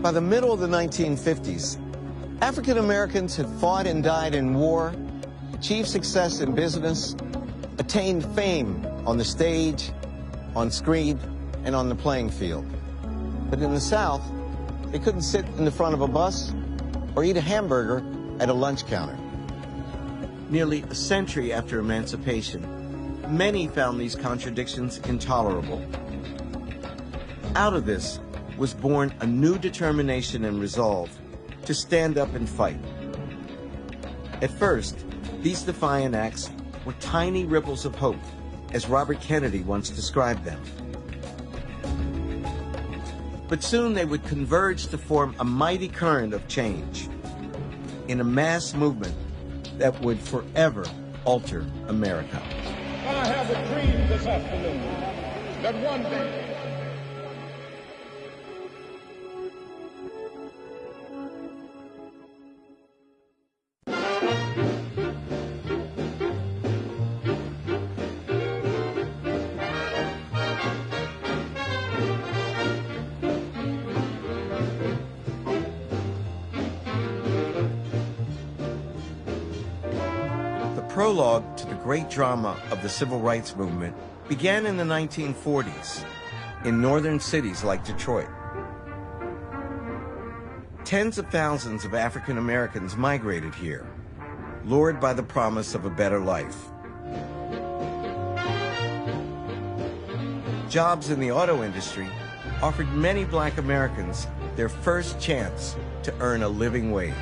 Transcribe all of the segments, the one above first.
By the middle of the 1950s, African Americans had fought and died in war, achieved success in business, attained fame on the stage, on screen, and on the playing field. But in the South, they couldn't sit in the front of a bus or eat a hamburger at a lunch counter. Nearly a century after emancipation, many found these contradictions intolerable. Out of this was born a new determination and resolve to stand up and fight. At first, these defiant acts were tiny ripples of hope, as Robert Kennedy once described them. But soon they would converge to form a mighty current of change in a mass movement that would forever alter America. I have a dream this afternoon that one day The prologue to the great drama of the civil rights movement began in the 1940s in northern cities like Detroit. Tens of thousands of African Americans migrated here, lured by the promise of a better life. Jobs in the auto industry offered many Black Americans their first chance to earn a living wage.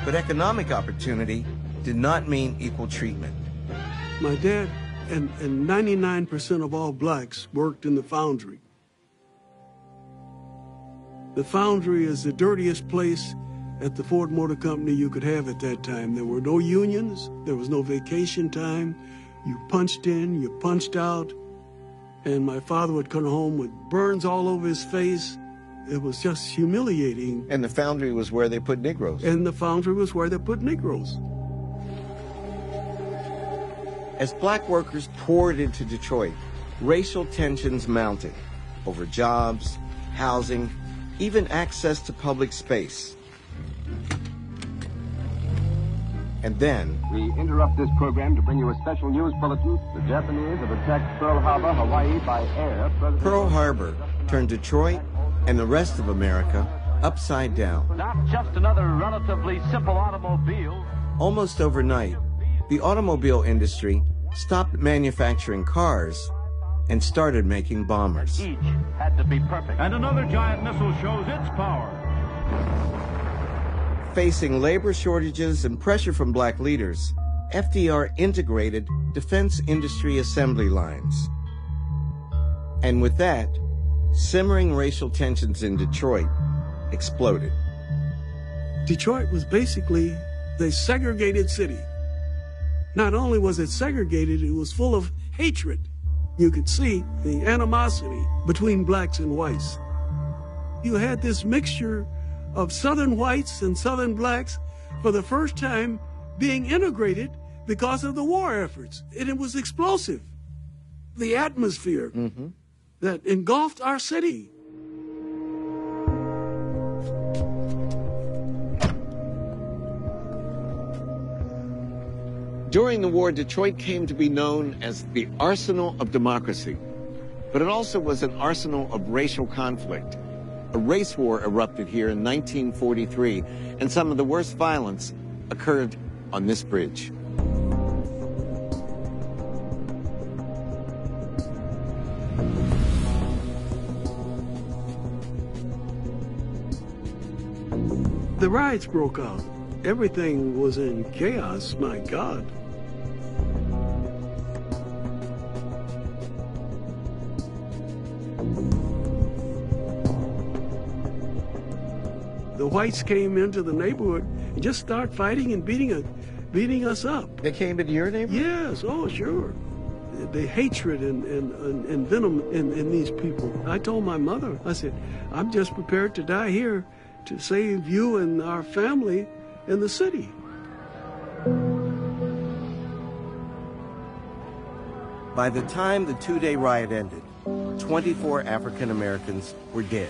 But economic opportunity did not mean equal treatment. My dad and 99% of all blacks worked in the foundry. The foundry is the dirtiest place at the Ford Motor Company you could have at that time. There were no unions, there was no vacation time. You punched in, you punched out, and my father would come home with burns all over his face. It was just humiliating. And the foundry was where they put Negroes. And the foundry was where they put Negroes. As Black workers poured into Detroit, racial tensions mounted over jobs, housing, even access to public space. And then, we interrupt this program to bring you a special news bulletin. The Japanese have attacked Pearl Harbor, Hawaii by air. Pearl Harbor turned Detroit and the rest of America upside down. Not just another relatively simple automobile. Almost overnight, the automobile industry stopped manufacturing cars and started making bombers. Each had to be perfect. And another giant missile shows its power. Facing labor shortages and pressure from Black leaders, FDR integrated defense industry assembly lines. And with that, simmering racial tensions in Detroit exploded. Detroit was basically the segregated city. Not only was it segregated, it was full of hatred. You could see the animosity between blacks and whites. You had this mixture of Southern whites and Southern blacks for the first time being integrated because of the war efforts. And it was explosive. The atmosphere that engulfed our city. During the war, Detroit came to be known as the arsenal of democracy, but it also was an arsenal of racial conflict. A race war erupted here in 1943, and some of the worst violence occurred on this bridge. The riots broke out. Everything was in chaos, my God. The whites came into the neighborhood and just started fighting and beating us up. They came into your neighborhood? Yes, oh sure. The hatred and venom in these people. I told my mother, I said, I'm just prepared to die here to save you and our family in the city. By the time the two-day riot ended, 24 African Americans were dead.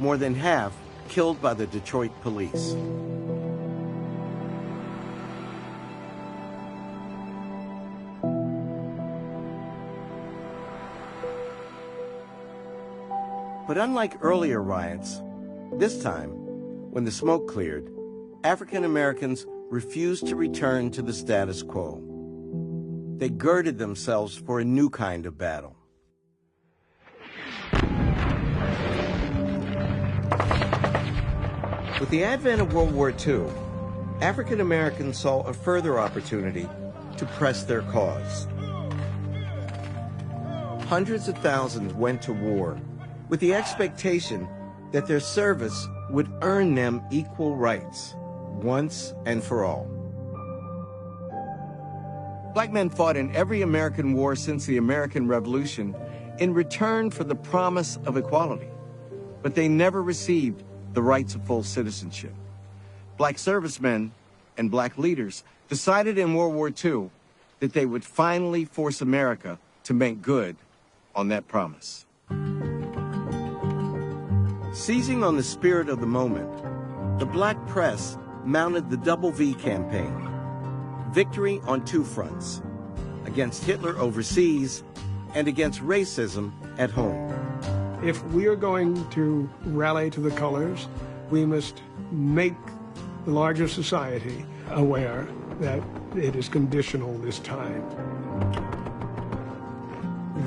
more than half killed by the Detroit police. But unlike earlier riots, this time, when the smoke cleared, African Americans refused to return to the status quo. They girded themselves for a new kind of battle. With the advent of World War II, African Americans saw a further opportunity to press their cause. Hundreds of thousands went to war with the expectation that their service would earn them equal rights, once and for all. Black men fought in every American war since the American Revolution in return for the promise of equality, but they never received the rights of full citizenship. Black servicemen and black leaders decided in World War II that they would finally force America to make good on that promise. Seizing on the spirit of the moment, the black press mounted the Double V campaign. Victory on two fronts, against Hitler overseas and against racism at home. If we are going to rally to the colors, we must make the larger society aware that it is conditional this time.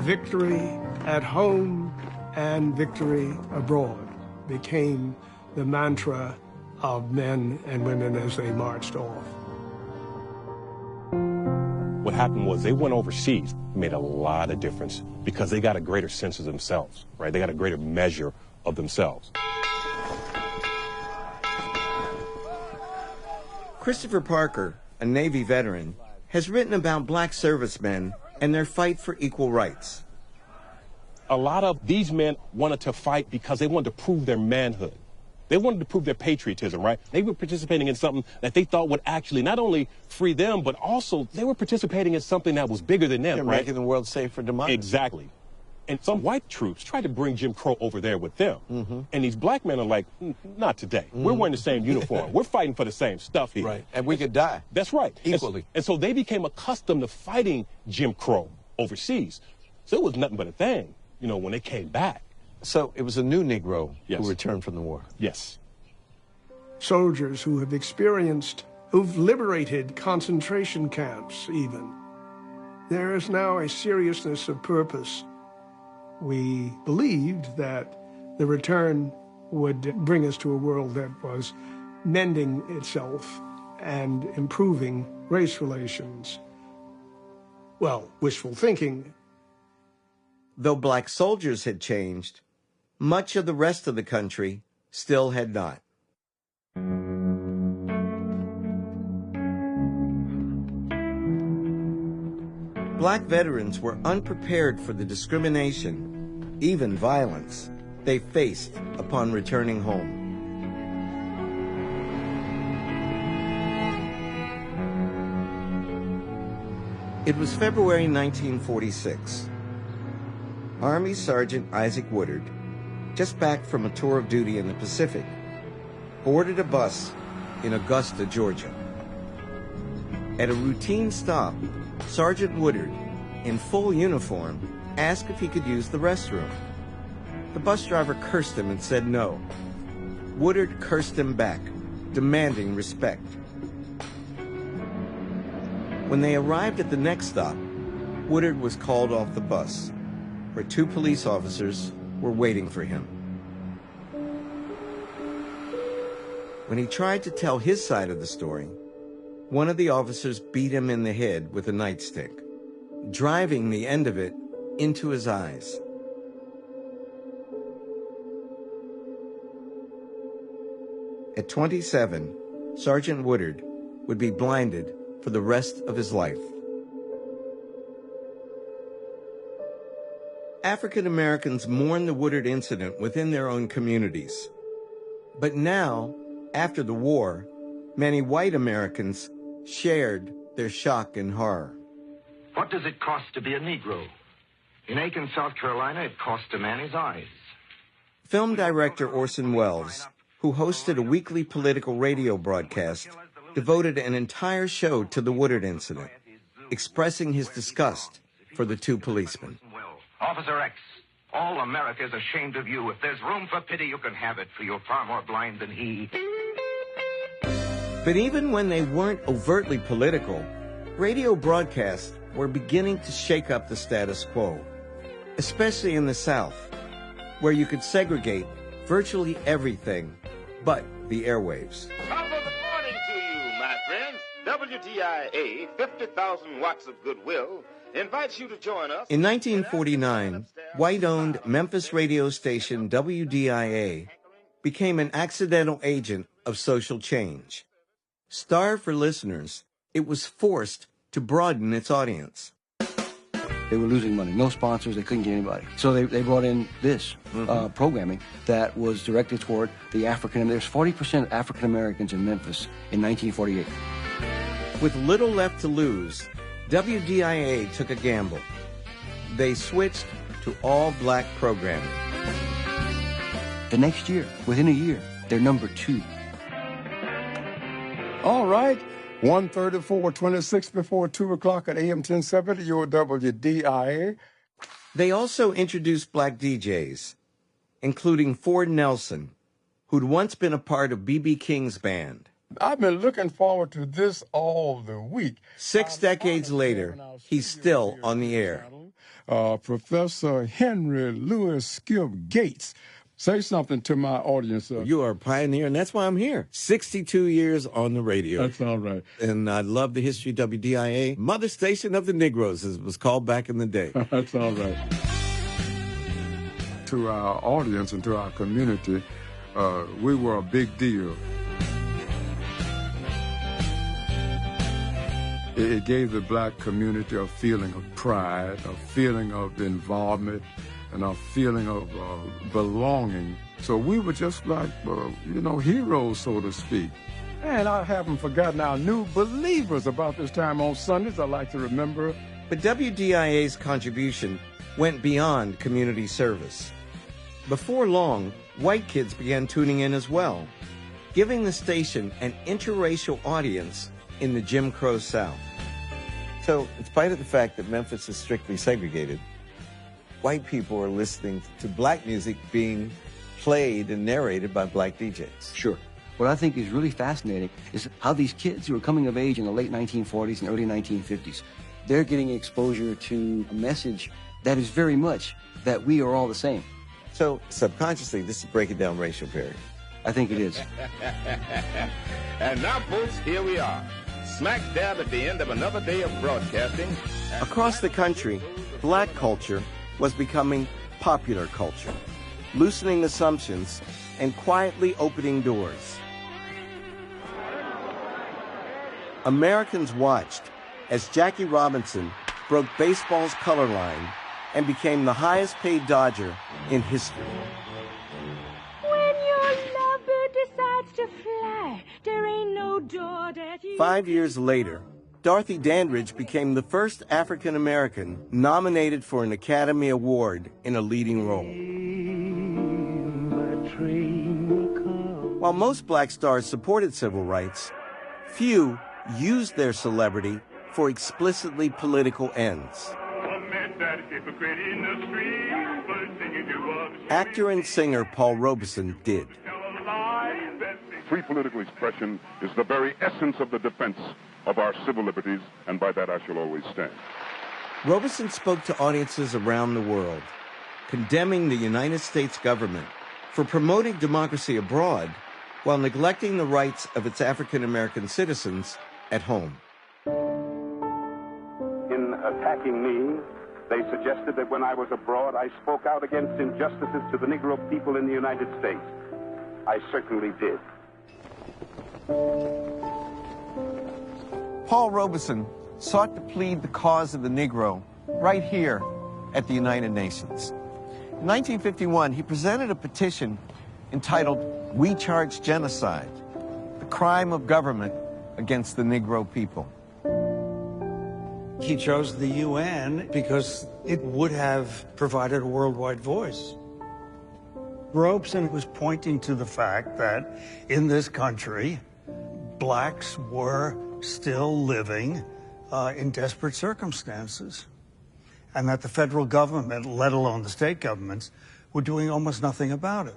Victory at home and victory abroad became the mantra of men and women as they marched off. What happened was they went overseas, made a lot of difference because they got a greater sense of themselves, right? They got a greater measure of themselves. Christopher Parker, a Navy veteran, has written about black servicemen and their fight for equal rights. A lot of these men wanted to fight because they wanted to prove their manhood. They wanted to prove their patriotism, right? They were participating in something that they thought would actually not only free them, but also they were participating in something that was bigger than them, They're right? making the world safe for democracy. Exactly. And some white troops tried to bring Jim Crow over there with them. And these black men are like, not today. We're wearing the same uniform. We're fighting for the same stuff here. Right. And we could die. That's right. Equally. And so they became accustomed to fighting Jim Crow overseas. So it was nothing but a thing, you know, when they came back. So it was a new Negro Yes. who returned from the war. Yes. Soldiers who have experienced, who've liberated concentration camps even. There is now a seriousness of purpose. We believed that the return would bring us to a world that was mending itself and improving race relations. Well, wishful thinking. Though black soldiers had changed, much of the rest of the country still had not. Black veterans were unprepared for the discrimination, even violence, they faced upon returning home. It was February 1946. Army Sergeant Isaac Woodard, just back from a tour of duty in the Pacific, boarded a bus in Augusta, Georgia. At a routine stop, Sergeant Woodard, in full uniform, asked if he could use the restroom. The bus driver cursed him and said no. Woodard cursed him back, demanding respect. When they arrived at the next stop, Woodard was called off the bus, where two police officers were waiting for him. When he tried to tell his side of the story, one of the officers beat him in the head with a nightstick, driving the end of it into his eyes. At 27, Sergeant Woodard would be blinded for the rest of his life. African Americans mourned the Woodard incident within their own communities. But now, after the war, many white Americans shared their shock and horror. What does it cost to be a Negro? In Aiken, South Carolina, it cost a man his eyes. Film director Orson Welles, who hosted a weekly political radio broadcast, devoted an entire show to the Woodard incident, expressing his disgust for the two policemen. Officer X, all America is ashamed of you. If there's room for pity, you can have it, for you're far more blind than he. But even when they weren't overtly political, radio broadcasts were beginning to shake up the status quo, especially in the South, where you could segregate virtually everything but the airwaves. Top of the morning to you, my friends. WTIA, 50,000 watts of goodwill, invites you to join us. In 1949, white-owned Memphis radio station WDIA became an accidental agent of social change. Starved for listeners, it was forced to broaden its audience. They were losing money, no sponsors, they couldn't get anybody. So they brought in this programming that was directed toward the African. There's 40% African Americans in Memphis in 1948. With little left to lose, WDIA took a gamble. They switched to all-black programming. The next year, within a year, they're number 2. All right. 1:34, 26 before 2 o'clock at AM 1070, your WDIA. They also introduced black DJs, including Ford Nelson, who'd once been a part of B.B. King's band. I've been looking forward to this all the week. 6 decades later, he's still on the air. Professor Henry Louis Skip Gates. Say something to my audience. You are a pioneer, and that's why I'm here. 62 years on the radio. That's all right. And I love the history of WDIA. Mother Station of the Negroes, as it was called back in the day. That's all right. To our audience and to our community, we were a big deal. It gave the black community a feeling of pride, a feeling of involvement, and a feeling of belonging. So we were just like, heroes, so to speak. And I haven't forgotten our new believers about this time on Sundays. I like to remember. But WDIA's contribution went beyond community service. Before long, white kids began tuning in as well, giving the station an interracial audience in the Jim Crow South. So, in spite of the fact that Memphis is strictly segregated, white people are listening to black music being played and narrated by black DJs. Sure. What I think is really fascinating is how these kids who are coming of age in the late 1940s and early 1950s, they're getting exposure to a message that is very much that we are all the same. So, subconsciously, this is breaking down racial barriers. I think it is. And now, folks, here we are, smack dab at the end of another day of broadcasting. Across the country, black culture was becoming popular culture, loosening assumptions and quietly opening doors. Americans watched as Jackie Robinson broke baseball's color line and became the highest paid Dodger in history. When your lover decides to fly, there ain't no door that you... 5 years later, Dorothy Dandridge became the first African-American nominated for an Academy Award in a leading role. While most black stars supported civil rights, few used their celebrity for explicitly political ends. Actor and singer Paul Robeson did. Free political expression is the very essence of the defense of our civil liberties, and by that I shall always stand. Robeson spoke to audiences around the world, condemning the United States government for promoting democracy abroad while neglecting the rights of its African-American citizens at home. In attacking me, they suggested that when I was abroad, I spoke out against injustices to the Negro people in the United States. I certainly did. Paul Robeson sought to plead the cause of the Negro right here at the United Nations. In 1951, he presented a petition entitled "We Charge Genocide, the Crime of Government Against the Negro People." He chose the UN because it would have provided a worldwide voice. Robeson was pointing to the fact that in this country, blacks were still living in desperate circumstances, and that the federal government, let alone the state governments, were doing almost nothing about it.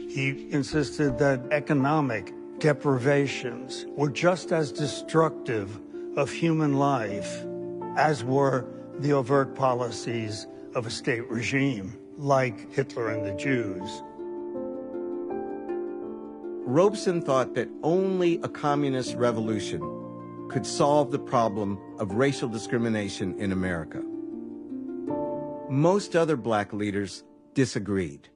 He insisted that economic deprivations were just as destructive of human life as were the overt policies of a state regime like Hitler and the Jews. Robeson thought that only a communist revolution could solve the problem of racial discrimination in America. Most other black leaders disagreed.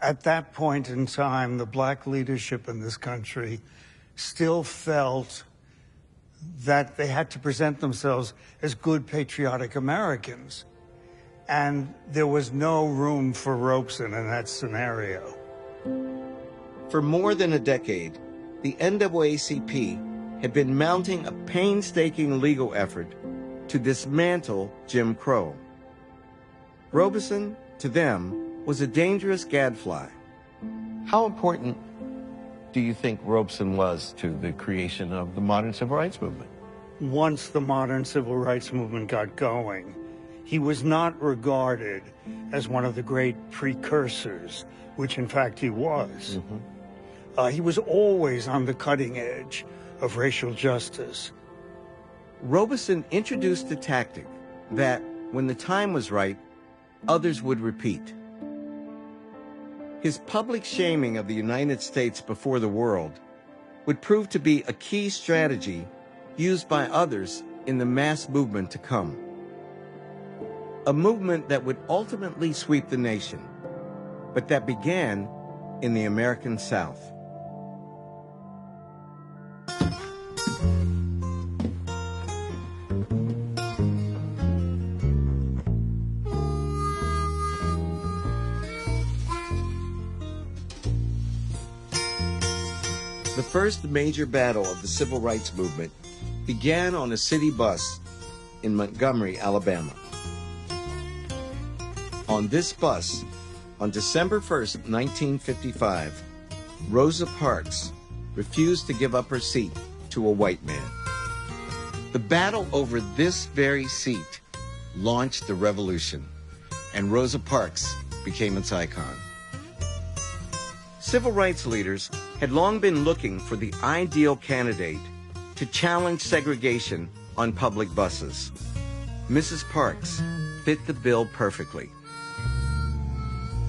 At that point in time, the black leadership in this country still felt that they had to present themselves as good patriotic Americans. And there was no room for Robeson in that scenario. For more than a decade, the NAACP had been mounting a painstaking legal effort to dismantle Jim Crow. Robeson, to them, was a dangerous gadfly. How important do you think Robeson was to the creation of the modern civil rights movement? Once the modern civil rights movement got going, he was not regarded as one of the great precursors, which in fact he was. He was always on the cutting edge of racial justice. Robeson introduced the tactic that, when the time was right, others would repeat. His public shaming of the United States before the world would prove to be a key strategy used by others in the mass movement to come. A movement that would ultimately sweep the nation, but that began in the American South. The first major battle of the civil rights movement began on a city bus in Montgomery, Alabama. On this bus, on December 1st, 1955, Rosa Parks refused to give up her seat to a white man. The battle over this very seat launched the revolution, and Rosa Parks became its icon. Civil rights leaders had long been looking for the ideal candidate to challenge segregation on public buses. Mrs. Parks fit the bill perfectly.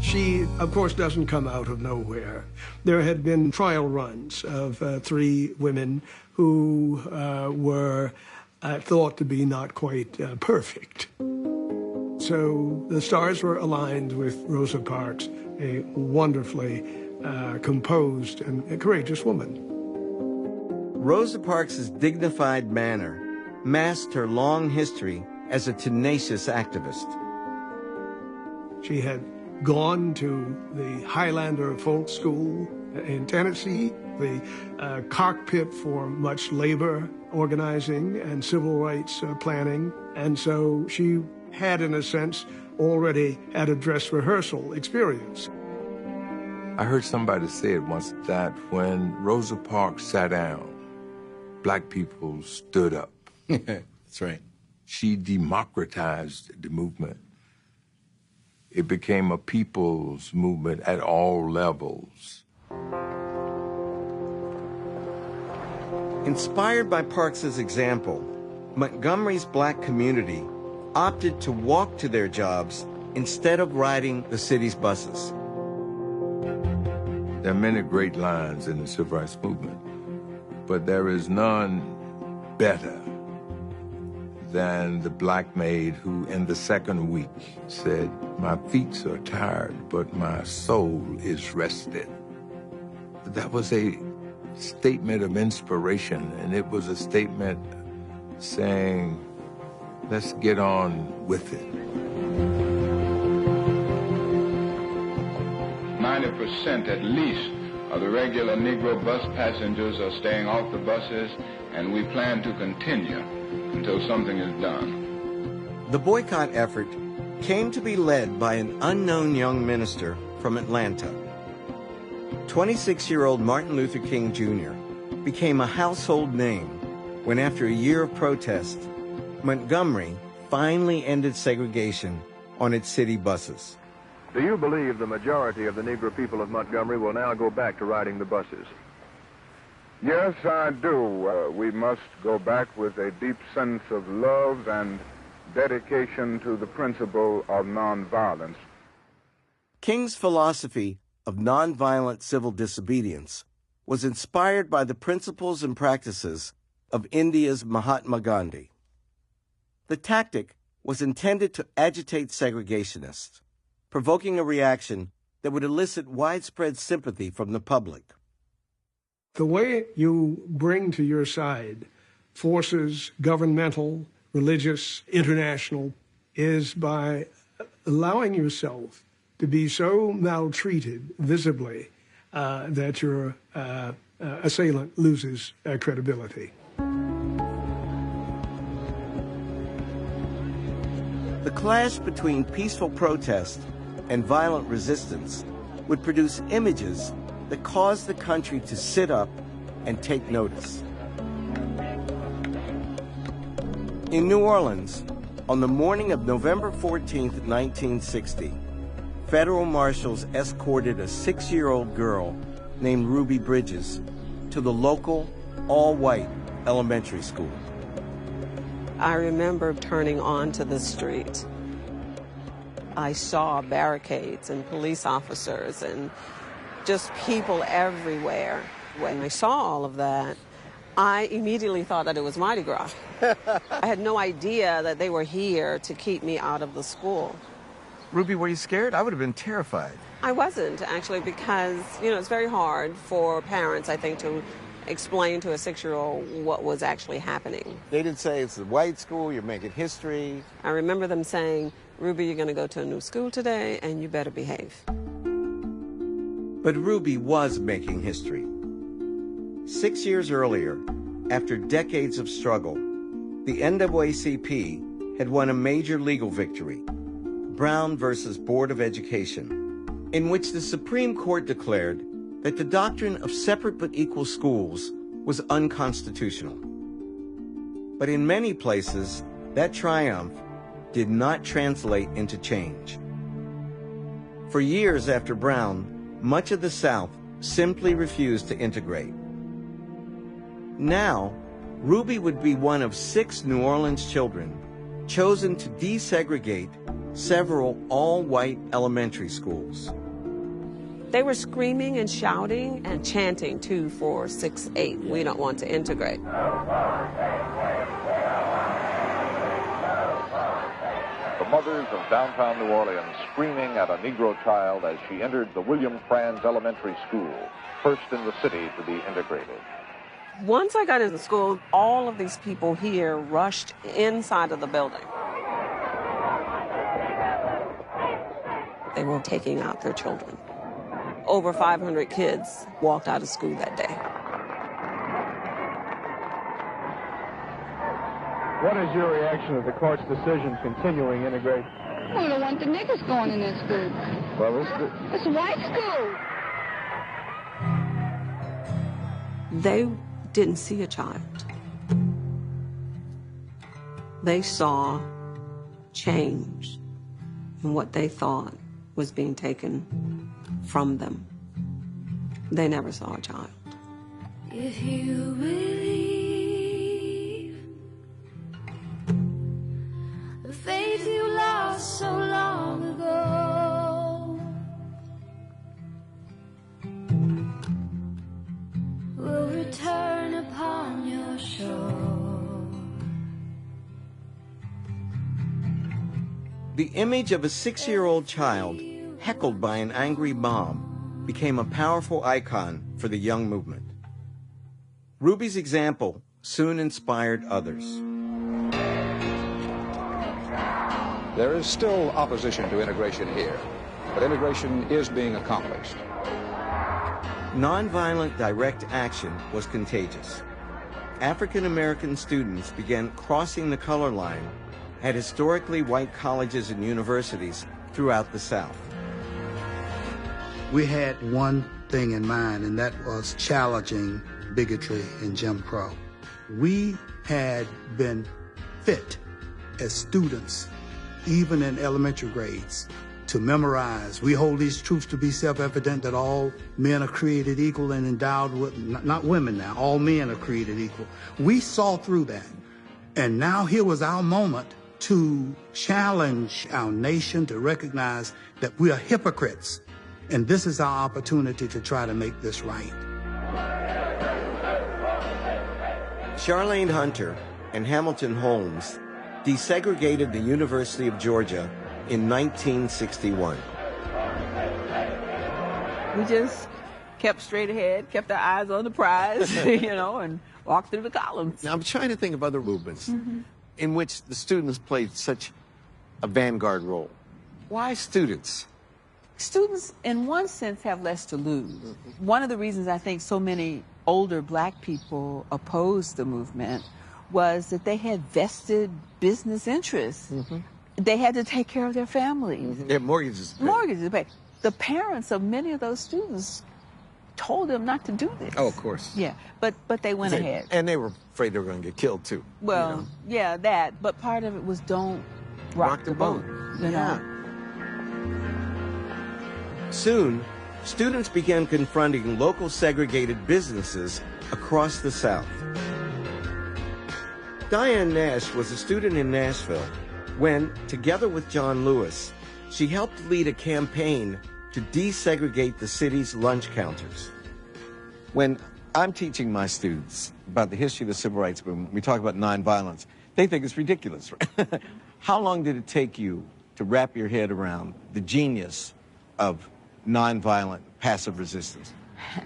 She, of course, doesn't come out of nowhere. There had been trial runs of 3 women who were thought to be not quite perfect. So the stars were aligned with Rosa Parks, a wonderfully composed and courageous woman. Rosa Parks' dignified manner masked her long history as a tenacious activist. She had gone to the Highlander Folk School in Tennessee, the cockpit for much labor organizing and civil rights planning. And so she had, in a sense, already had a dress rehearsal experience. I heard somebody say it once that when Rosa Parks sat down, black people stood up. That's right. She democratized the movement. It became a people's movement at all levels. Inspired by Parks's example, Montgomery's black community opted to walk to their jobs instead of riding the city's buses. There are many great lines in the civil rights movement, but there is none better than the black maid who, in the second week, said, "My feet are tired, but my soul is rested." That was a statement of inspiration, and it was a statement saying, let's get on with it. 90% at least of the regular Negro bus passengers are staying off the buses, and we plan to continue until something is done. The boycott effort came to be led by an unknown young minister from Atlanta. 26-year-old Martin Luther King Jr. became a household name when, after a year of protest, Montgomery finally ended segregation on its city buses. Do you believe the majority of the Negro people of Montgomery will now go back to riding the buses? Yes, I do. We must go back with a deep sense of love and dedication to the principle of nonviolence. King's philosophy of nonviolent civil disobedience was inspired by the principles and practices of India's Mahatma Gandhi. The tactic was intended to agitate segregationists, provoking a reaction that would elicit widespread sympathy from the public. The way you bring to your side forces, governmental, religious, international, is by allowing yourself to be so maltreated visibly that your assailant loses credibility. The clash between peaceful protest and violent resistance would produce images that caused the country to sit up and take notice. In New Orleans, on the morning of November 14th, 1960, federal marshals escorted a 6-year-old girl named Ruby Bridges to the local all-white elementary school. I remember turning onto the street. I saw barricades and police officers and just people everywhere. When I saw all of that, I immediately thought that it was Mardi Gras. I had no idea that they were here to keep me out of the school. Ruby, were you scared? I would have been terrified. I wasn't, actually, because, it's very hard for parents, I think, to explain to a 6-year-old what was actually happening. They did say it's a white school, you're making history. I remember them saying, Ruby, you're going to go to a new school today, and you better behave. But Ruby was making history. 6 years earlier, after decades of struggle, the NAACP had won a major legal victory, Brown versus Board of Education, in which the Supreme Court declared that the doctrine of separate but equal schools was unconstitutional. But in many places, that triumph did not translate into change. For years after Brown, much of the South simply refused to integrate. Now, Ruby would be one of 6 New Orleans children chosen to desegregate several all-white elementary schools. They were screaming and shouting and chanting 2, 4, 6, 8. We don't want to integrate. The mothers of downtown New Orleans screaming at a Negro child as she entered the William Franz Elementary School, first in the city to be integrated. Once I got into school, all of these people here rushed inside of the building. They were taking out their children. Over 500 kids walked out of school that day. What is your reaction to the court's decision continuing integration? We don't want the niggas going in this school. Well, it's a white school. They didn't see a child. They saw change in what they thought was being taken from them. They never saw a child. If you believe the faith you lost so long ago will return upon your shore. The image of a 6-year-old child heckled by an angry mom became a powerful icon for the young movement. Ruby's example soon inspired others. There is still opposition to integration here, but integration is being accomplished. Nonviolent direct action was contagious. African American students began crossing the color line had historically white colleges and universities throughout the South. We had one thing in mind, and that was challenging bigotry and Jim Crow. We had been fit as students, even in elementary grades, to memorize. We hold these truths to be self-evident, that all men are created equal and endowed with, not women now, all men are created equal. We saw through that. And now here was our moment to challenge our nation to recognize that we are hypocrites. And this is our opportunity to try to make this right. Charlene Hunter and Hamilton Holmes desegregated the University of Georgia in 1961. We just kept straight ahead, kept our eyes on the prize, and walked through the columns. Now, I'm trying to think of other movements in which the students played such a vanguard role. Why students? Students, in one sense, have less to lose. One of the reasons I think so many older black people opposed the movement was that they had vested business interests. They had to take care of their families. They had mortgages to pay. Mortgages to pay. The parents of many of those students told them not to do this. Oh, of course. Yeah, but they went ahead. And they were afraid they were going to get killed, too. Well, yeah, that. But part of it was don't rock the boat. You know? Soon, students began confronting local segregated businesses across the South. Diane Nash was a student in Nashville when, together with John Lewis, she helped lead a campaign to desegregate the city's lunch counters. When I'm teaching my students about the history of the civil rights movement, we talk about nonviolence, they think it's ridiculous. How long did it take you to wrap your head around the genius of nonviolent passive resistance?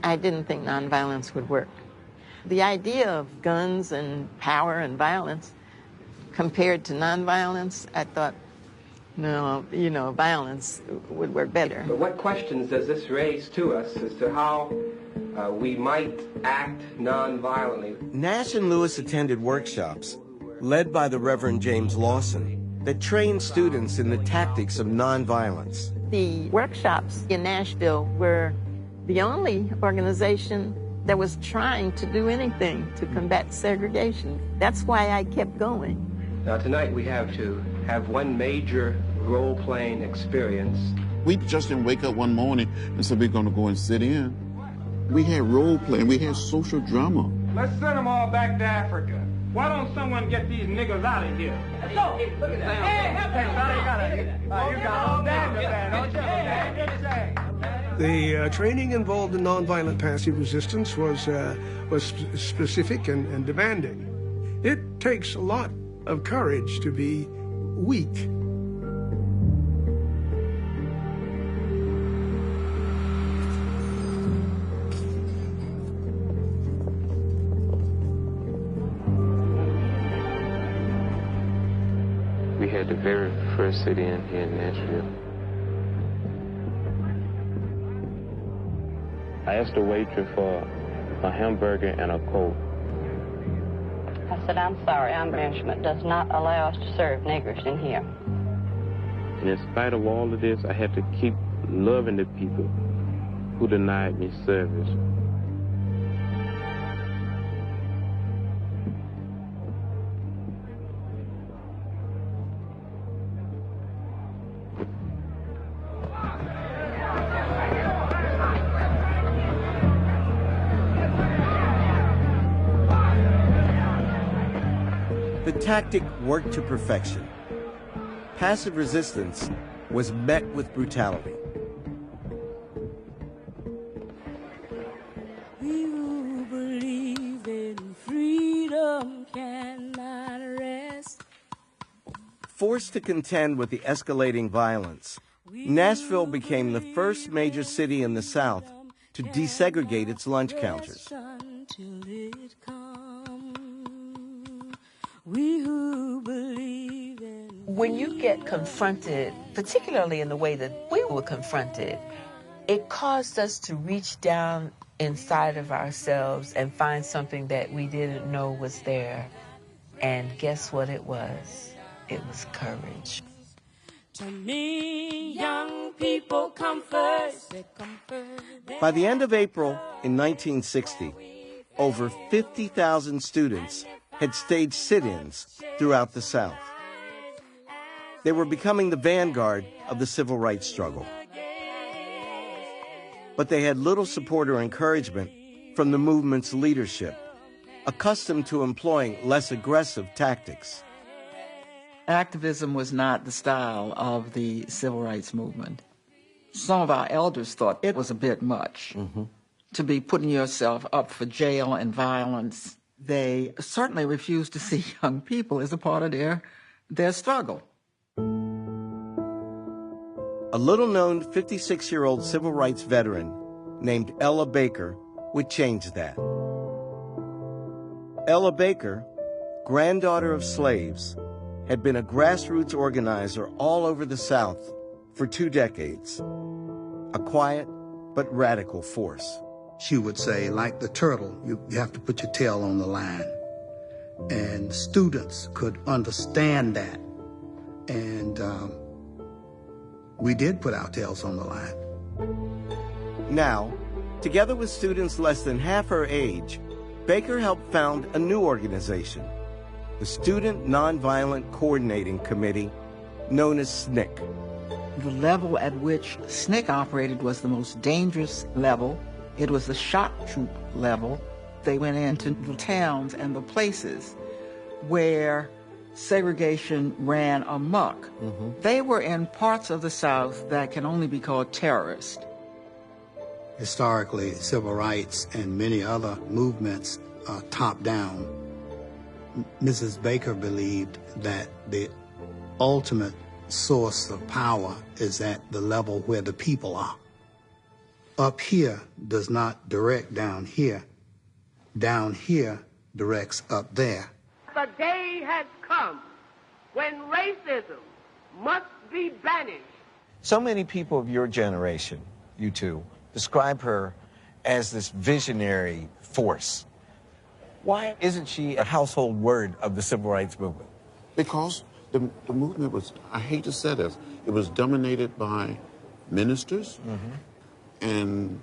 I didn't think nonviolence would work. The idea of guns and power and violence compared to nonviolence, I thought, no, violence would work better. But what questions does this raise to us as to how we might act nonviolently? Nash and Lewis attended workshops led by the Reverend James Lawson that trained students in the tactics of nonviolence. The workshops in Nashville were the only organization that was trying to do anything to combat segregation. That's why I kept going. Now tonight we have to have one major role-playing experience. We just didn't wake up one morning and said we're going to go and sit in. We had role-playing, we had social drama. Let's send them all back to Africa. Why don't someone get these niggas out of here? Let's go. Look at that. You got all that, The training involved in nonviolent passive resistance was specific and demanding. It takes a lot of courage to be weak. We had the very first sit-in here in Nashville. I asked the waitress for a hamburger and a Coke. I said, I'm sorry, our management does not allow us to serve niggers in here. And in spite of all of this, I had to keep loving the people who denied me service. The tactic worked to perfection. Passive resistance was met with brutality. We who believe in freedom cannot rest. Forced to contend with the escalating violence, Nashville became the first major city in the South to desegregate its lunch counters. When you get confronted, particularly in the way that we were confronted, it caused us to reach down inside of ourselves and find something that we didn't know was there. And guess what it was? it was courage. To me, young people come first. By the end of April in 1960, over 50,000 students had staged sit-ins throughout the South. They were becoming the vanguard of the civil rights struggle. But they had little support or encouragement from the movement's leadership, accustomed to employing less aggressive tactics. Activism was not the style of the civil rights movement. Some of our elders thought it was a bit much to be putting yourself up for jail and violence. They certainly refused to see young people as a part of their struggle. A little-known 56-year-old civil rights veteran named Ella Baker would change that. Ella Baker, granddaughter of slaves, had been a grassroots organizer all over the South for 2 decades, a quiet but radical force. She would say, like the turtle, you have to put your tail on the line. And students could understand that. And we did put our tails on the line. Now, together with students less than half her age, Baker helped found a new organization, the Student Nonviolent Coordinating Committee, known as SNCC. The level at which SNCC operated was the most dangerous level. It was the shock troop level. They went into the towns and the places where segregation ran amok. They were in parts of the South that can only be called terrorist. Historically, civil rights and many other movements are top-down. Mrs. Baker believed that the ultimate source of power is at the level where the people are. Up here does not direct down here. Down here directs up there. The day has come when racism must be banished. So many people of your generation, you two, describe her as this visionary force. Why isn't she a household word of the civil rights movement? Because the movement was, I hate to say this, it was dominated by ministers and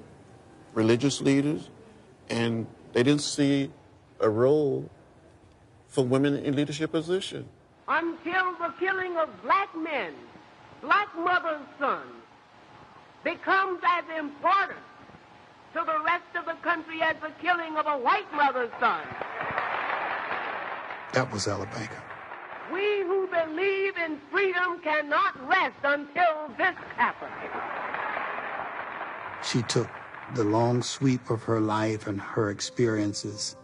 religious leaders, and they didn't see a role for women in leadership positions. Until the killing of black men, black mothers' sons, becomes as important to the rest of the country as the killing of a white mother's son. That was Ella Baker. We who believe in freedom cannot rest until this happens. She took the long sweep of her life and her experiences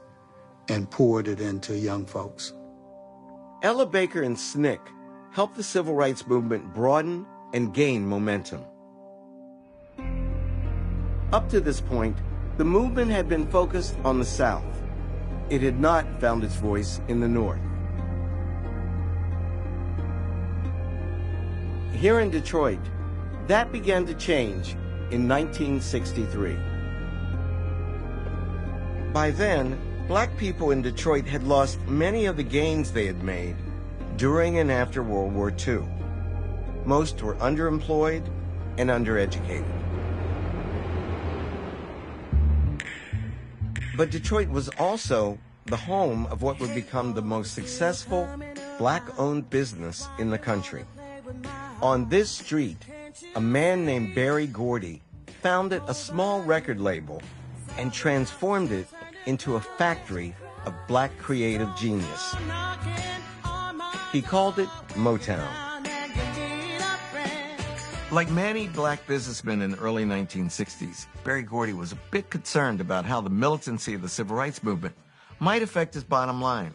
and poured it into young folks. Ella Baker and SNCC helped the civil rights movement broaden and gain momentum. Up to this point, the movement had been focused on the South. It had not found its voice in the North. Here in Detroit, that began to change in 1963. By then, black people in Detroit had lost many of the gains they had made during and after World War II. Most were underemployed and undereducated. But Detroit was also the home of what would become the most successful black-owned business in the country. On this street, a man named Berry Gordy founded a small record label and transformed it into a factory of black creative genius. He called it Motown. Like many black businessmen in the early 1960s, Berry Gordy was a bit concerned about how the militancy of the civil rights movement might affect his bottom line.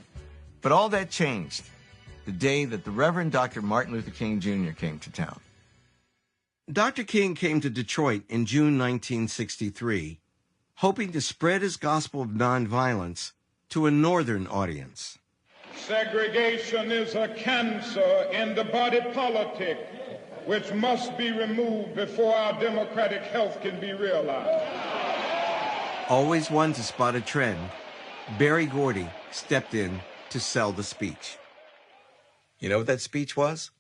But all that changed the day that the Reverend Dr. Martin Luther King Jr. came to town. Dr. King came to Detroit in June 1963, hoping to spread his gospel of nonviolence to a northern audience. Segregation is a cancer in the body politic which must be removed before our democratic health can be realized. Always one to spot a trend, Berry Gordy stepped in to sell the speech. You know what that speech was?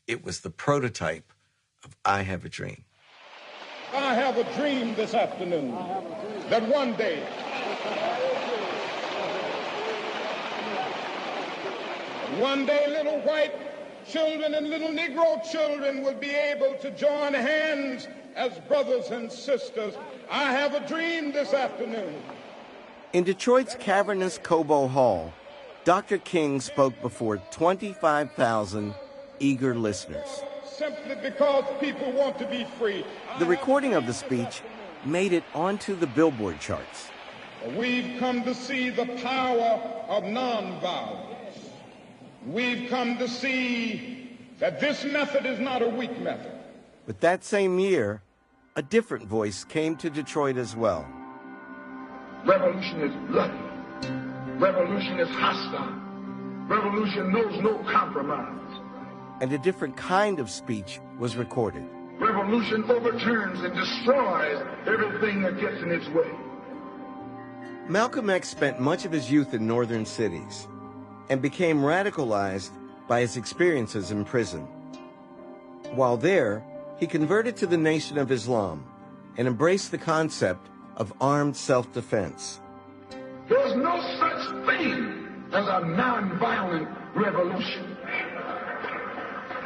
It was the prototype of I Have a Dream. I have a dream this afternoon that one day little white children and little Negro children will be able to join hands as brothers and sisters. I have a dream this afternoon. In Detroit's cavernous Cobo Hall, Dr. King spoke before 25,000 eager listeners. Simply because people want to be free. The recording of the speech made it onto the Billboard charts. We've come to see the power of nonviolence. We've come to see that this method is not a weak method. But that same year, a different voice came to Detroit as well. Revolution is bloody. Revolution is hostile. Revolution knows no compromise. And a different kind of speech was recorded. Revolution overturns and destroys everything that gets in its way. Malcolm X spent much of his youth in northern cities and became radicalized by his experiences in prison. While there, he converted to the Nation of Islam and embraced the concept of armed self-defense. There's no such thing as a nonviolent revolution.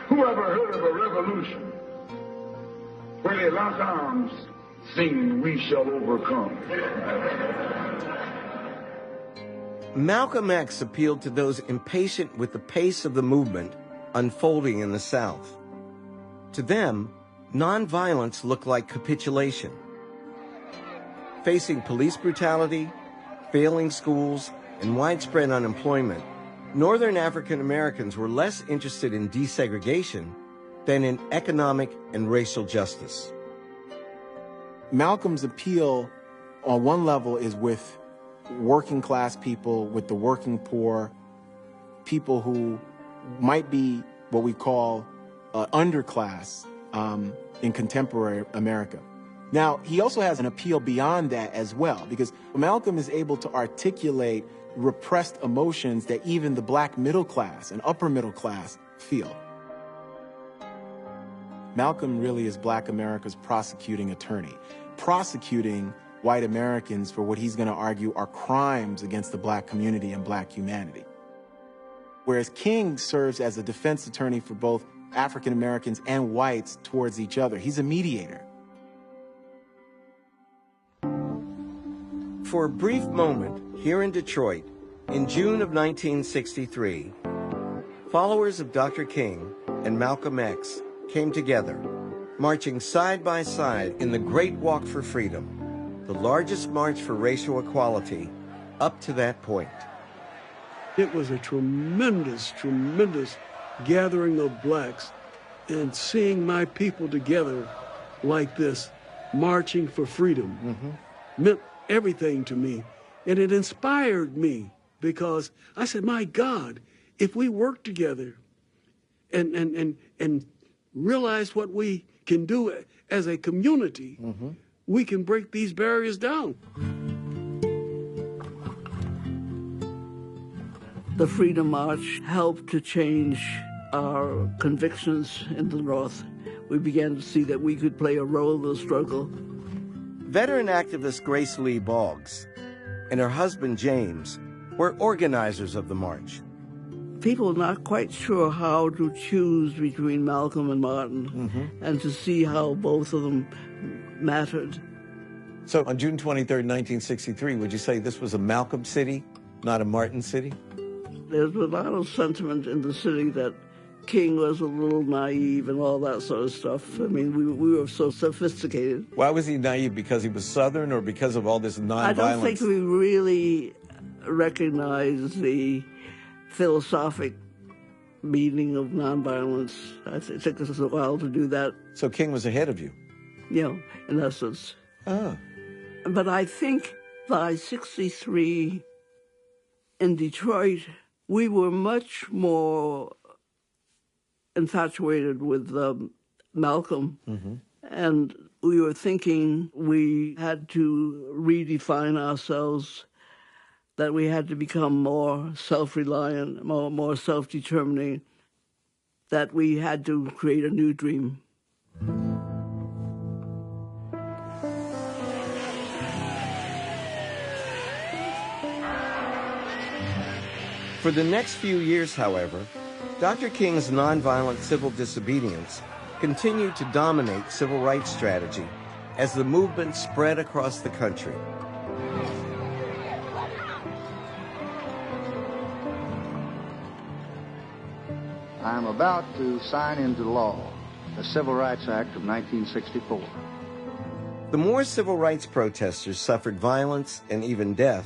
Who ever heard of a revolution where they lock arms, sing, "We shall overcome"? Malcolm X appealed to those impatient with the pace of the movement unfolding in the South. To them, nonviolence looked like capitulation. Facing police brutality, failing schools, and widespread unemployment, Northern African Americans were less interested in desegregation than in economic and racial justice. Malcolm's appeal on one level is with working class people, with the working poor, people who might be what we call underclass in contemporary America. Now, he also has an appeal beyond that as well, because Malcolm is able to articulate repressed emotions that even the black middle class and upper middle class feel. Malcolm really is black America's prosecuting attorney, prosecuting white Americans for what he's going to argue are crimes against the black community and black humanity. Whereas King serves as a defense attorney for both African Americans and whites towards each other. He's a mediator. For a brief moment, here in Detroit, in June of 1963, followers of Dr. King and Malcolm X came together, marching side by side in the Great Walk for Freedom, the largest march for racial equality up to that point. It was a tremendous, tremendous gathering of blacks, and seeing my people together like this, marching for freedom, meant everything to me. And it inspired me, because I said, my God, if we work together and realize what we can do as a community, we can break these barriers down. The Freedom March helped to change our convictions in the North. We began to see that we could play a role in the struggle. Veteran activist Grace Lee Boggs and her husband James were organizers of the march. People are not quite sure how to choose between Malcolm and Martin, and to see how both of them mattered. So on June 23rd, 1963, would you say this was a Malcolm city, not a Martin city? There's a lot of sentiment in the city that King was a little naive and all that sort of stuff. I mean, we were so sophisticated. Why was he naive? Because he was Southern, or because of all this nonviolence? I don't think we really recognize the philosophic meaning of nonviolence. It took us a while to do that. So King was ahead of you? Yeah, in essence. Oh. But I think by 63 in Detroit, we were much more infatuated with Malcolm, and we were thinking we had to redefine ourselves, that we had to become more self-reliant, more self-determining, that we had to create a new dream. For the next few years, however, Dr. King's nonviolent civil disobedience continued to dominate civil rights strategy as the movement spread across the country. I am about to sign into law the Civil Rights Act of 1964. The more civil rights protesters suffered violence and even death,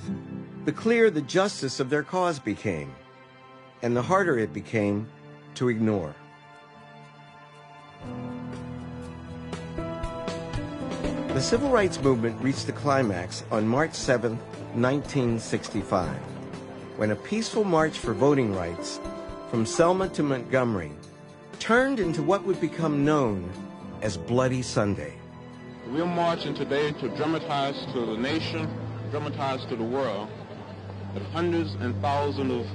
the clearer the justice of their cause became, and the harder it became to ignore. The civil rights movement reached the climax on March 7, 1965, when a peaceful march for voting rights from Selma to Montgomery turned into what would become known as Bloody Sunday. We're marching today to dramatize to the nation, dramatize to the world, that hundreds and thousands of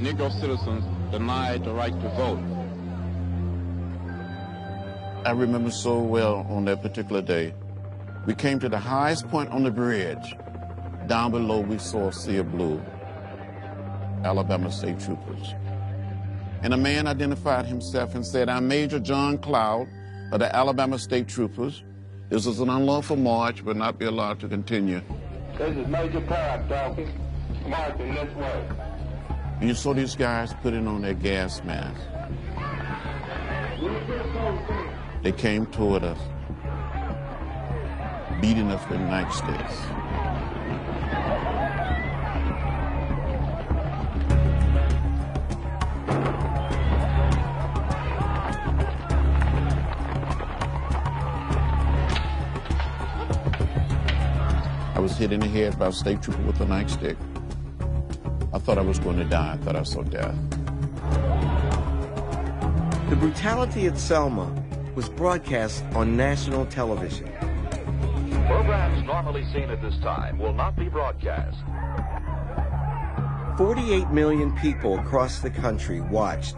Negro citizens denied the right to vote. I remember so well on that particular day. We came to the highest point on the bridge. Down below we saw a sea of blue, Alabama State Troopers. And a man identified himself and said, "I'm Major John Cloud of the Alabama State Troopers. This is an unlawful march, will not be allowed to continue." This is Major Cloud talking, marching this way. And you saw these guys putting on their gas masks. They came toward us, beating us with nightsticks. I was hit in the head by a state trooper with a nightstick. I thought I was going to die. I thought I saw death. The brutality at Selma was broadcast on national television. Programs normally seen at this time will not be broadcast. 48 million people across the country watched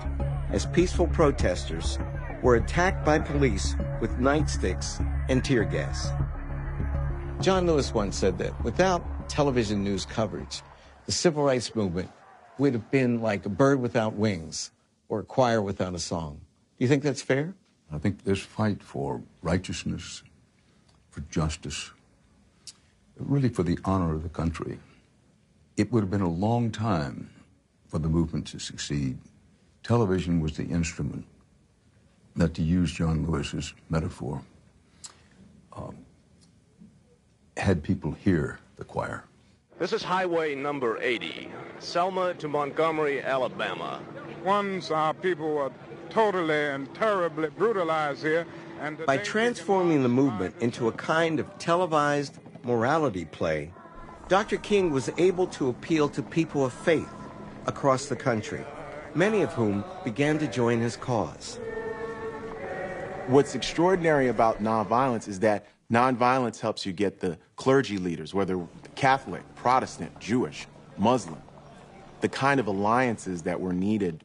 as peaceful protesters were attacked by police with nightsticks and tear gas. John Lewis once said that without television news coverage, the civil rights movement would have been like a bird without wings or a choir without a song. Do you think that's fair? I think this fight for righteousness, for justice, really for the honor of the country, it would have been a long time for the movement to succeed. Television was the instrument that, to use John Lewis's metaphor, had people hear the choir. This is Highway number 80, Selma to Montgomery, Alabama. Once our people were totally and terribly brutalized here. And by transforming the movement into a kind of televised morality play, Dr. King was able to appeal to people of faith across the country, many of whom began to join his cause. What's extraordinary about nonviolence is that nonviolence helps you get the clergy leaders, whether Catholic, Protestant, Jewish, Muslim, the kind of alliances that were needed.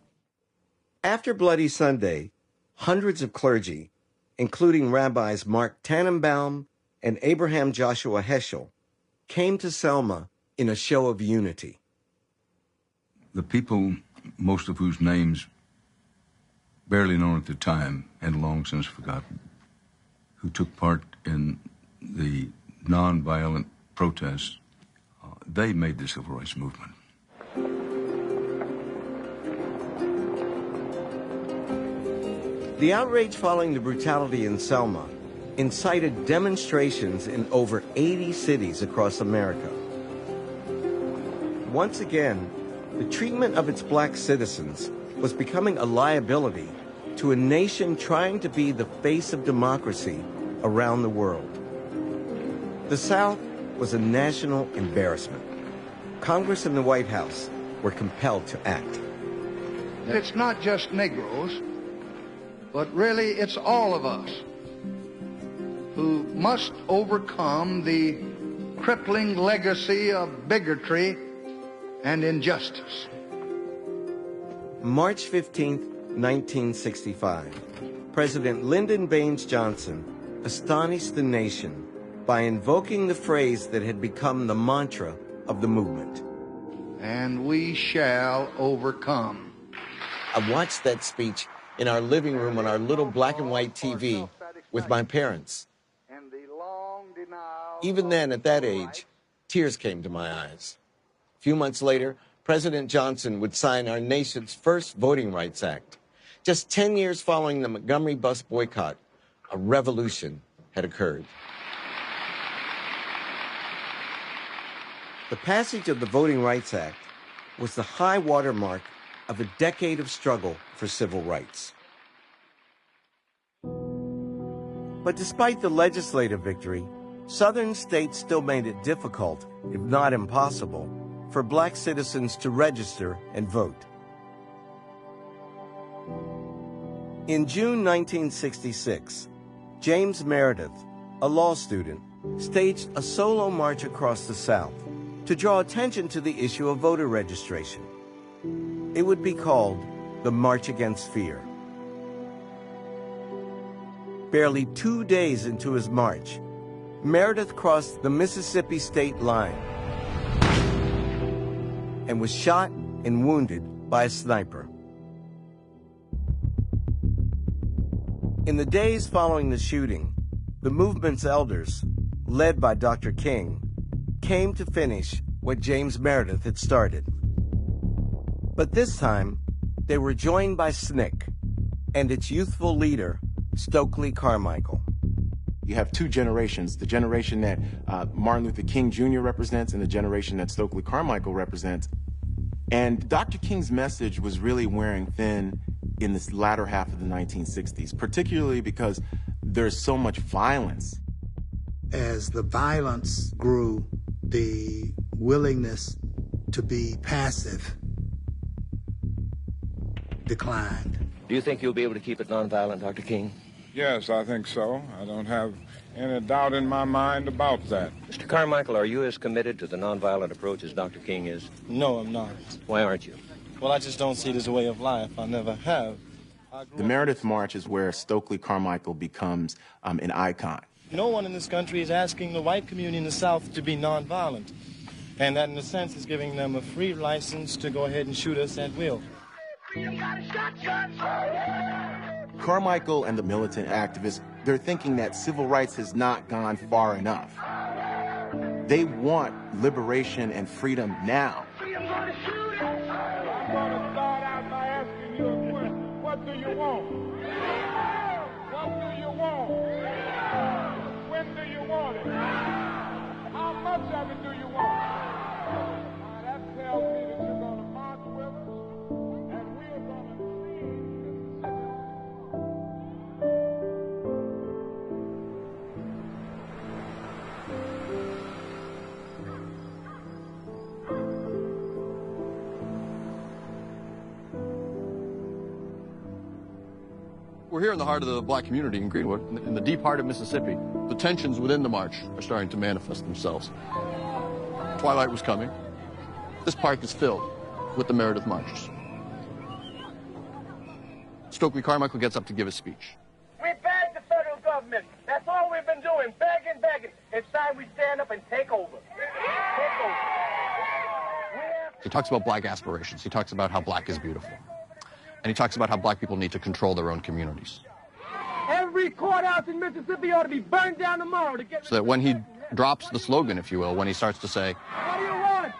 After Bloody Sunday, hundreds of clergy, including Rabbis Mark Tannenbaum and Abraham Joshua Heschel, came to Selma in a show of unity. The people, most of whose names barely known at the time and long since forgotten, who took part in the nonviolent protests, they made the civil rights movement. The outrage following the brutality in Selma incited demonstrations in over 80 cities across America. Once again, the treatment of its black citizens was becoming a liability to a nation trying to be the face of democracy around the world. The South was a national embarrassment. Congress and the White House were compelled to act. It's not just Negroes, but really it's all of us who must overcome the crippling legacy of bigotry and injustice. March 15th, 1965. President Lyndon Baines Johnson astonished the nation by invoking the phrase that had become the mantra of the movement. And we shall overcome. I watched that speech in our living room on our little black and white TV with my parents. Even then, at that age, tears came to my eyes. A few months later, President Johnson would sign our nation's first Voting Rights Act. Just 10 years following the Montgomery bus boycott, a revolution had occurred. The passage of the Voting Rights Act was the high watermark of a decade of struggle for civil rights. But despite the legislative victory, Southern states still made it difficult, if not impossible, for black citizens to register and vote. In June 1966, James Meredith, a law student, staged a solo march across the South to draw attention to the issue of voter registration. It would be called the March Against Fear. Barely 2 days into his march, Meredith crossed the Mississippi state line and was shot and wounded by a sniper. In the days following the shooting, the movement's elders, led by Dr. King, came to finish what James Meredith had started. But this time, they were joined by SNCC and its youthful leader, Stokely Carmichael. You have two generations, the generation that Martin Luther King Jr. represents and the generation that Stokely Carmichael represents. And Dr. King's message was really wearing thin in this latter half of the 1960s, particularly because there's so much violence. As the violence grew, the willingness to be passive declined. Do you think you'll be able to keep it nonviolent, Dr. King? Yes, I think so. I don't have any doubt in my mind about that. Mr. Carmichael, are you as committed to the nonviolent approach as Dr. King is? No, I'm not. Why aren't you? Well, I just don't see it as a way of life. I never have. The Meredith March is where Stokely Carmichael becomes an icon. No one in this country is asking the white community in the South to be nonviolent. And that, in a sense, is giving them a free license to go ahead and shoot us at will. Carmichael and the militant activists, they're thinking that civil rights has not gone far enough. They want liberation and freedom now. I'm going to start out by asking you a question. What do you want? What do you want? When do you want it? How much of it do you want? Now, that tells me that you're going to march with us, and we are going to free Mississippi. We're here in the heart of the black community in Greenwood, in the deep heart of Mississippi. The tensions within the march are starting to manifest themselves. Twilight was coming. This park is filled with the Meredith marchers. Stokely Carmichael gets up to give a speech. We beg the federal government. That's all we've been doing, begging, begging. It's time we stand up and take over. Take over. He talks about black aspirations. He talks about how black is beautiful. And he talks about how black people need to control their own communities. Every courthouse in Mississippi ought to be burned down tomorrow to get... So that when he drops the slogan, if you will, when he starts to say, What do you want?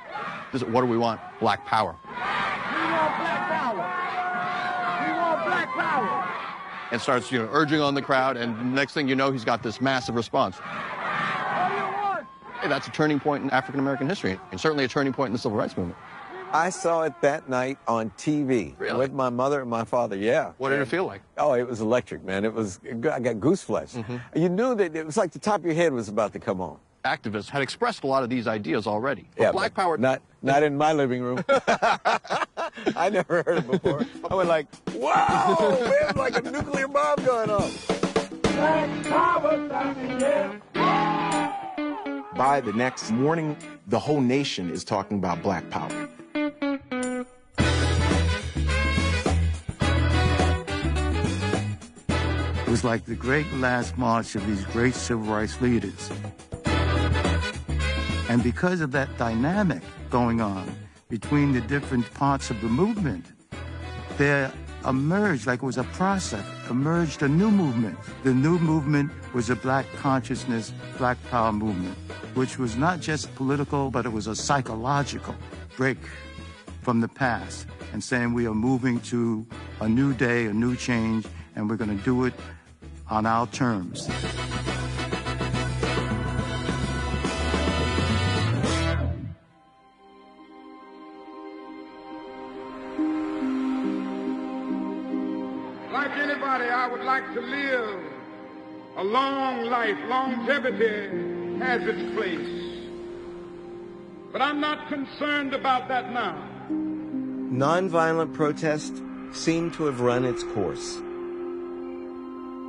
What do we want? Black power. We want black power. We want black power. And starts, urging on the crowd, and next thing you know, he's got this massive response. What do you want? Hey, that's a turning point in African-American history, and certainly a turning point in the civil rights movement. I saw it that night on TV with my mother and my father, yeah. What did it feel like? Oh, it was electric, man. I got goose flesh. You knew that it was like the top of your head was about to come on. Activists had expressed a lot of these ideas already. Yeah, black power... Not in my living room. I never heard it before. I went like, wow, man, like a nuclear bomb going off. Black power, By the next morning, the whole nation is talking about black power. like the great last march of these great civil rights leaders. And because of that dynamic going on between the different parts of the movement, there emerged, like it was a process, emerged a new movement. The new movement was a black consciousness, black power movement, which was not just political, but it was a psychological break from the past and saying we are moving to a new day, a new change, and we're going to do it on our terms. Like anybody, I would like to live a long life. Longevity has its place. But I'm not concerned about that now. Nonviolent protest seemed to have run its course.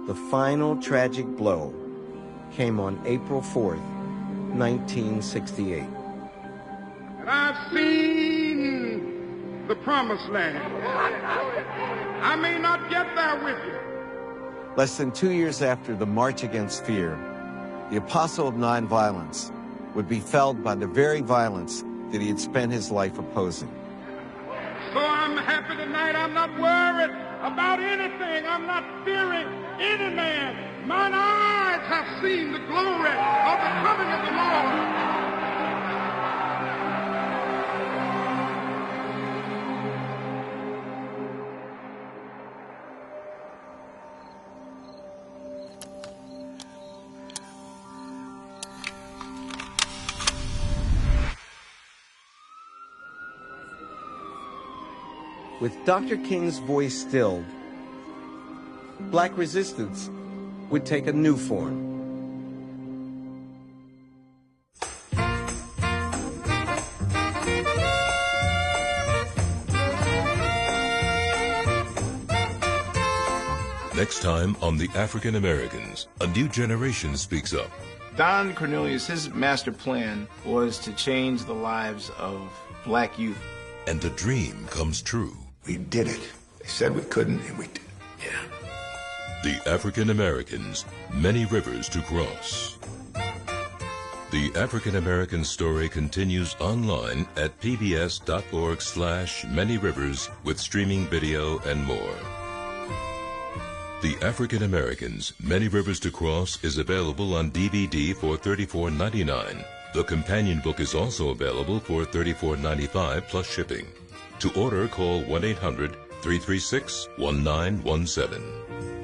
The final tragic blow came on April 4th, 1968. And I've seen the promised land. I may not get there with you. Less than 2 years after the March Against Fear, the apostle of nonviolence would be felled by the very violence that he had spent his life opposing. So I'm happy tonight. I'm not worried about anything. I'm not fearing any man. Mine eyes have seen the glory of the coming of the Lord. With Dr. King's voice stilled, black resistance would take a new form. Next time on The African Americans, a new generation speaks up. Don Cornelius, his master plan was to change the lives of black youth. And the dream comes true. We did it. They said we couldn't, and we did. Yeah. The African Americans, Many Rivers to Cross. The African American story continues online at pbs.org/manyrivers with streaming video and more. The African Americans, Many Rivers to Cross is available on DVD for $34.99. The companion book is also available for $34.95 plus shipping. To order, call 1-800-336-1917.